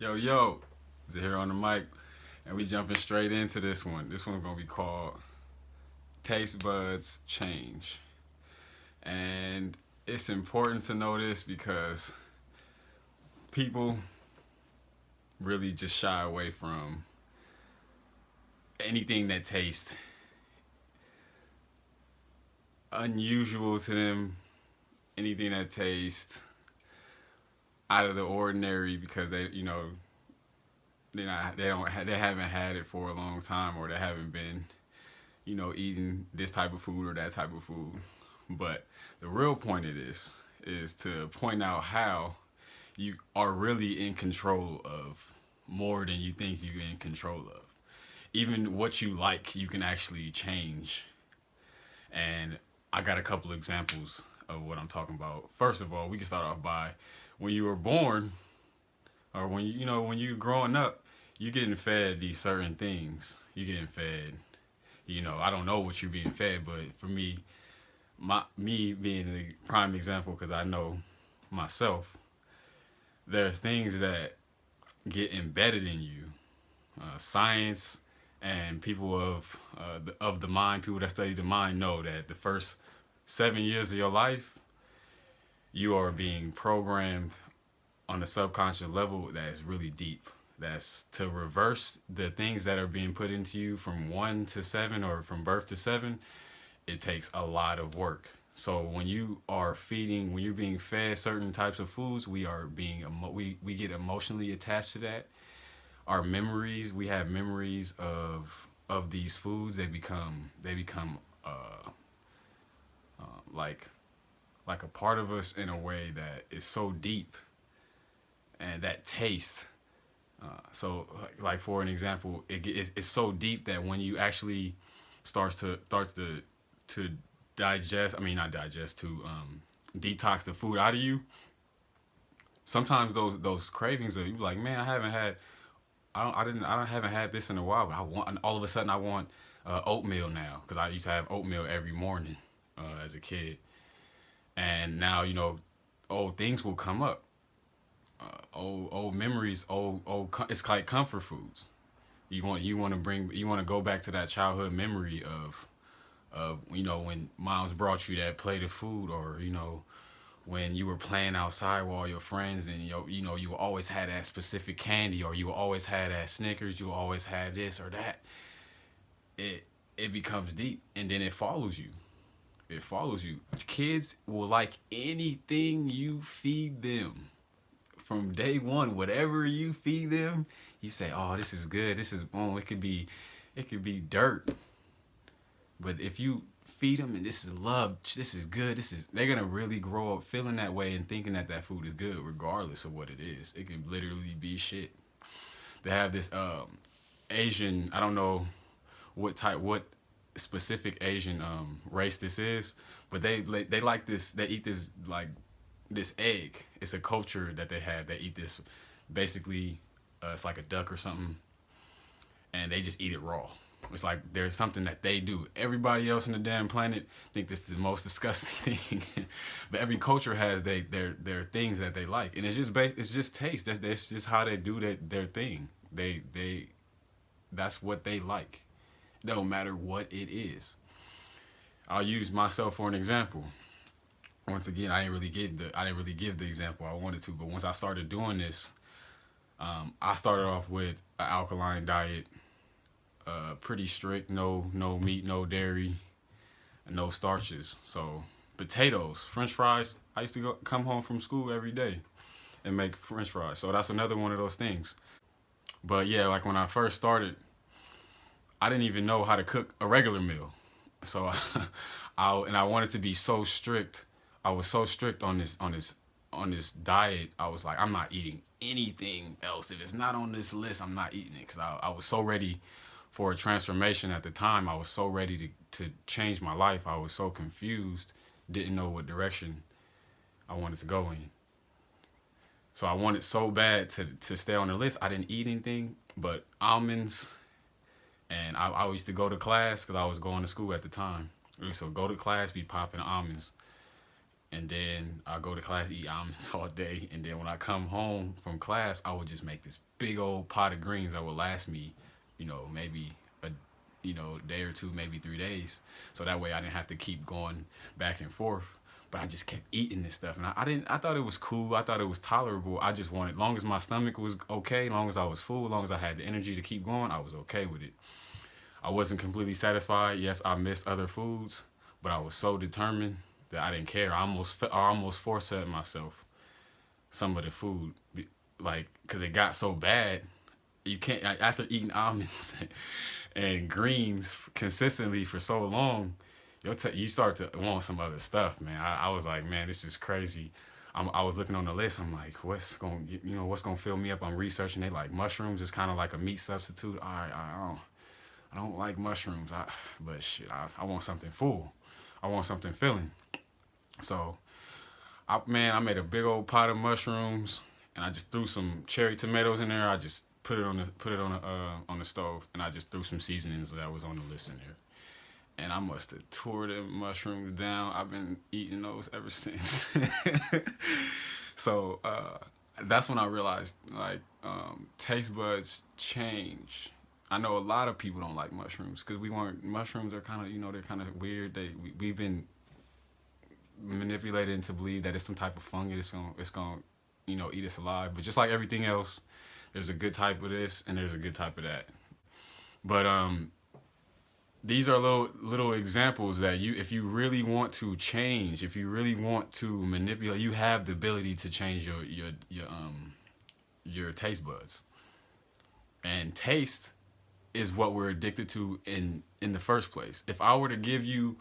Yo, Zahir on the mic, and we jumping straight into this one. This one's gonna be called Taste Buds Change. And it's important to know this because people really just shy away from anything that tastes unusual to them, anything that tastes out of the ordinary because they haven't had it for a long time, or they haven't been eating this type of food or that type of food. But the real point of this is to point out how you are really in control of more than you think you're in control of. Even what you like, you can actually change. And I got a couple examples of what I'm talking about. First of all, we can start off by when you were born, or when you're growing up, you're getting fed these certain things. You're getting fed, I don't know what you're being fed, but for me, me being the prime example, because I know myself, there are things that get embedded in you. Science and people of the mind, people that study the mind, know that the first 7 years of your life, you are being programmed on a subconscious level that is really deep. That's to reverse the things that are being put into you from 1 to 7, or from birth to 7. It takes a lot of work. So when when you're being fed certain types of foods, we get emotionally attached to that. Our memories, we have memories of these foods. They become like a part of us in a way that is so deep, and that taste. Like for an example, it's so deep that when you actually starts to digest, I mean not digest, to detox the food out of you. Sometimes those cravings are, you like, man, I haven't had this in a while, but I want, all of a sudden I want oatmeal now, because I used to have oatmeal every morning as a kid, and now old things will come up, old memories, it's like comfort foods. You want to go back to that childhood memory of when moms brought you that plate of food, or when you were playing outside with all your friends, and you always had that specific candy, or you always had that Snickers, you always had this or that. It becomes deep, and then it follows you. Kids will like anything you feed them from day one. Whatever you feed them, you say, oh, this is good, this is, oh, it could be dirt, but if you feed them and this is love, this is good, they're gonna really grow up feeling that way and thinking that that food is good, regardless of what it is. It can literally be shit. They have this Asian, I don't know what specific Asian race this is, but they like this. They eat this, like, this egg. It's a culture that they have. They eat this, basically, it's like a duck or something, and they just eat it raw. It's like there's something that they do. Everybody else on the damn planet think this is the most disgusting thing, but every culture has their things that they like, and it's just taste. That's just how they do their thing. That's what they like, no matter what it is. I'll use myself for an example. Once again, I didn't really give the example I wanted to, but once I started doing this, I started off with an alkaline diet, pretty strict, no meat, no dairy, and no starches. So potatoes, French fries. I used to come home from school every day and make French fries. So that's another one of those things. But yeah, like when I first started, I didn't even know how to cook a regular meal. So I wanted to be so strict. I was so strict on this diet. I was like, I'm not eating anything else. If it's not on this list, I'm not eating it, because I was so ready for a transformation at the time. I was so ready to change my life. I was so confused, didn't know what direction I wanted to go in. So I wanted so bad to stay on the list. I didn't eat anything but almonds, and I used to go to class, because I was going to school at the time. So go to class, be popping almonds, and then I go to class, eat almonds all day, and then when I come home from class, I would just make this big old pot of greens that would last me, maybe a day or two, maybe 3 days. So that way I didn't have to keep going back and forth. But I just kept eating this stuff, and I thought it was cool. I thought it was tolerable. I just wanted, long as my stomach was okay, long as I was full, long as I had the energy to keep going, I was okay with it. I wasn't completely satisfied. Yes, I missed other foods, but I was so determined that I didn't care. I almost force-fed myself some of the food, like, because it got so bad. You can't, after eating almonds and greens consistently for so long, you start to want some other stuff, man. I was like, man, this is crazy. I was looking on the list. I'm like, what's gonna fill me up? I'm researching. They like mushrooms. It's kind of like a meat substitute. I don't like mushrooms. But shit, I want something full. I want something filling. So, I made a big old pot of mushrooms, and I just threw some cherry tomatoes in there. I just put it on the stove, and I just threw some seasonings that was on the list in there. And I must have tore them mushrooms down. I've been eating those ever since. So that's when I realized, like, taste buds change. I know a lot of people don't like mushrooms because mushrooms are kind of, they're kind of weird. We've been manipulated into believe that it's some type of fungus. It's gonna eat us alive. But just like everything else, there's a good type of this and there's a good type of that. But these are little examples that if you really want to change, if you really want to manipulate, you have the ability to change your taste buds. And taste is what we're addicted to in the first place. If I were to give you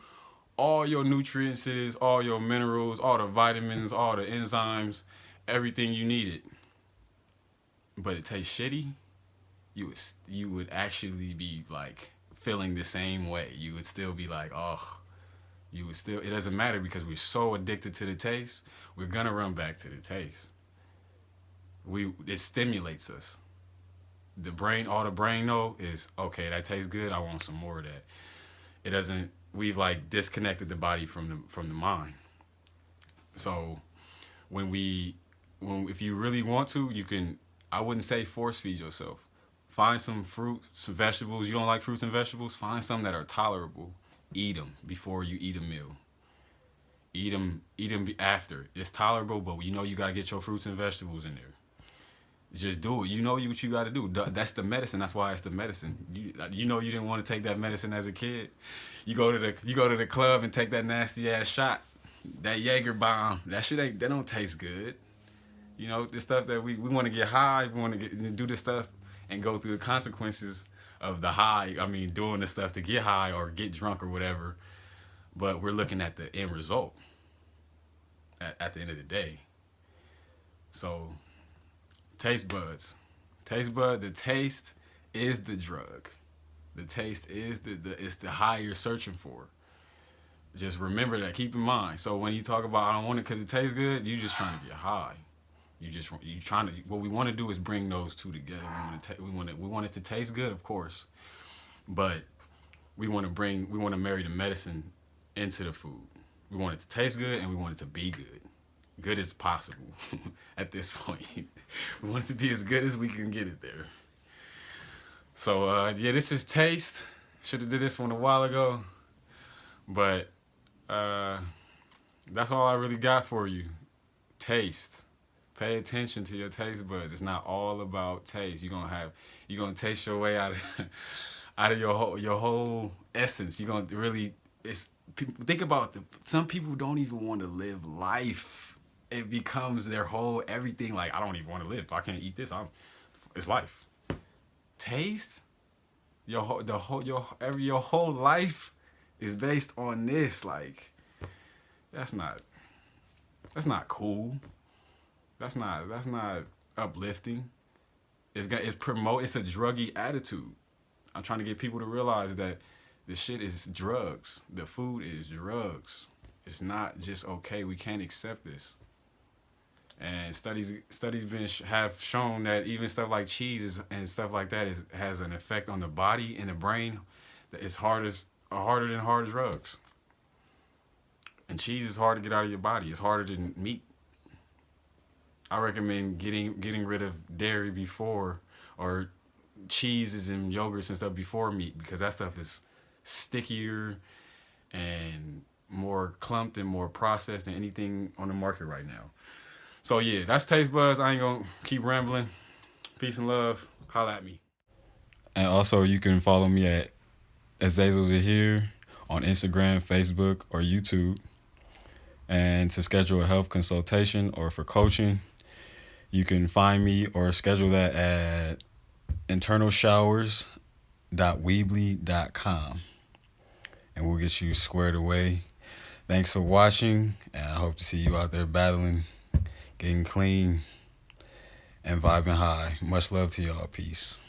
all your nutrients, all your minerals, all the vitamins, all the enzymes, everything you needed, but it tastes shitty, you would actually be like feeling the same way. You would still be like, it doesn't matter because we're so addicted to the taste, we're gonna run back to the taste. It stimulates us. All the brain know is, okay, that tastes good, I want some more of that. It doesn't, we've like disconnected the body from the mind. So if you really want to, you can, I wouldn't say force feed yourself. Find some fruit, some vegetables. You don't like fruits and vegetables? Find some that are tolerable. Eat them before you eat a meal. Eat them after. It's tolerable, but you got to get your fruits and vegetables in there. Just do it. You know what you got to do. That's the medicine. That's why it's the medicine. You didn't want to take that medicine as a kid. You go to the club and take that nasty ass shot, that Jaeger bomb. That shit that don't taste good. The stuff that we want to get high. We want to do this stuff and go through the consequences of the high. I mean, doing the stuff to get high or get drunk or whatever. But we're looking at the end result at the end of the day. So, taste buds. The taste is the drug. The taste is it's the high you're searching for. Just remember that. Keep in mind. So when you talk about I don't want it because it tastes good, you're just trying to get high. What we want to do is bring those two together. We want it to taste good, of course, but we want to marry the medicine into the food. We want it to taste good and we want it to be good as possible. At this point, we want it to be as good as we can get it there. So this is taste. Should have did this one a while ago, but that's all I really got for you. Taste. Pay attention to your taste buds. It's not all about taste. You're gonna taste your way out of your whole essence. You're gonna really think about some people don't even want to live life. It becomes their whole everything. Like, I don't even want to live. If I can't eat this, it's life. Taste. Your whole life is based on this. Like, that's not cool. That's not uplifting. It's a druggy attitude. I'm trying to get people to realize that this shit is drugs. The food is drugs. It's not just okay. We can't accept this. And studies have shown that even stuff like cheese and stuff like that has an effect on the body and the brain that is harder than hard drugs. And cheese is hard to get out of your body. It's harder than meat. I recommend getting rid of dairy before, or cheeses and yogurts and stuff before meat, because that stuff is stickier and more clumped and more processed than anything on the market right now. So yeah, that's Taste Buds. I ain't gonna keep rambling. Peace and love. Holla at me. And also, you can follow me at Azazels Are Here on Instagram, Facebook, or YouTube. And to schedule a health consultation or for coaching, you can find me or schedule that at internalshowers.weebly.com. And we'll get you squared away. Thanks for watching, and I hope to see you out there battling, getting clean, and vibing high. Much love to y'all. Peace.